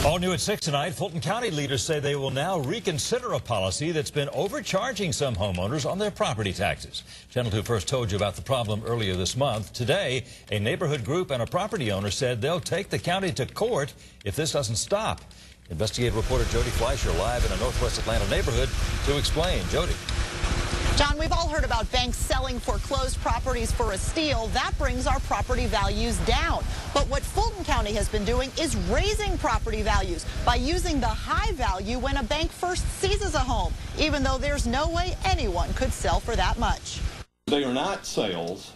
All new at 6 tonight, Fulton County leaders say they will now reconsider a policy that's been overcharging some homeowners on their property taxes. Channel 2 first told you about the problem earlier this month. Today, a neighborhood group and a property owner said they'll take the county to court if this doesn't stop. Investigative reporter Jody Fleischer live in a northwest Atlanta neighborhood to explain. Jody. John, we've all heard about banks selling foreclosed properties for a steal. That brings our property values down. But what Fulton County has been doing is raising property values by using the high value when a bank first seizes a home, even though there's no way anyone could sell for that much. They are not sales,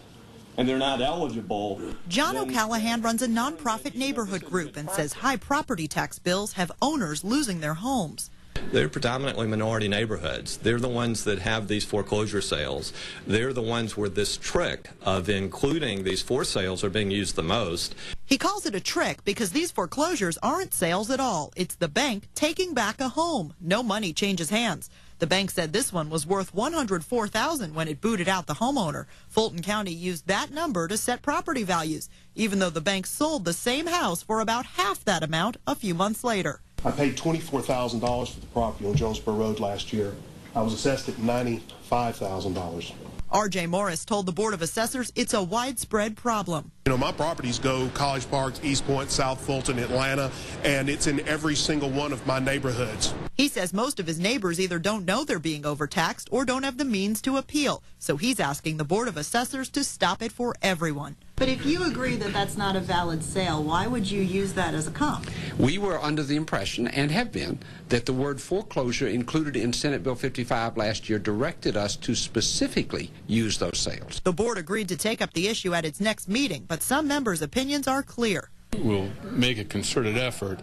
and they're not eligible. John O'Callahan runs a nonprofit neighborhood group and says high property tax bills have owners losing their homes. They're predominantly minority neighborhoods. They're the ones that have these foreclosure sales. They're the ones where this trick of including these forced sales are being used the most. He calls it a trick because these foreclosures aren't sales at all. It's the bank taking back a home. No money changes hands. The bank said this one was worth $104,000 when it booted out the homeowner. Fulton County used that number to set property values, even though the bank sold the same house for about half that amount a few months later. I paid $24,000 for the property on Jonesboro Road last year. I was assessed at $95,000. R.J. Morris told the Board of Assessors it's a widespread problem. You know, my properties go College Park, East Point, South Fulton, Atlanta, and it's in every single one of my neighborhoods. He says most of his neighbors either don't know they're being overtaxed or don't have the means to appeal. So he's asking the Board of Assessors to stop it for everyone. But if you agree that that's not a valid sale, why would you use that as a comp? We were under the impression, and have been, that the word foreclosure included in Senate Bill 55 last year directed us to specifically use those sales. The board agreed to take up the issue at its next meeting, but some members' opinions are clear. We'll make a concerted effort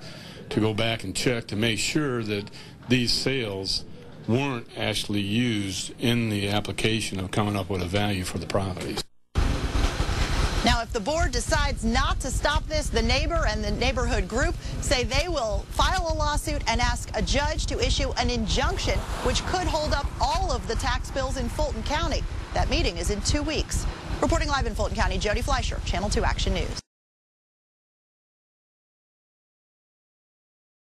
to go back and check to make sure that these sales weren't actually used in the application of coming up with a value for the properties. Now, if the board decides not to stop this, the neighbor and the neighborhood group say they will file a lawsuit and ask a judge to issue an injunction which could hold up all of the tax bills in Fulton County. That meeting is in 2 weeks. Reporting live in Fulton County, Jody Fleischer, Channel 2 Action News.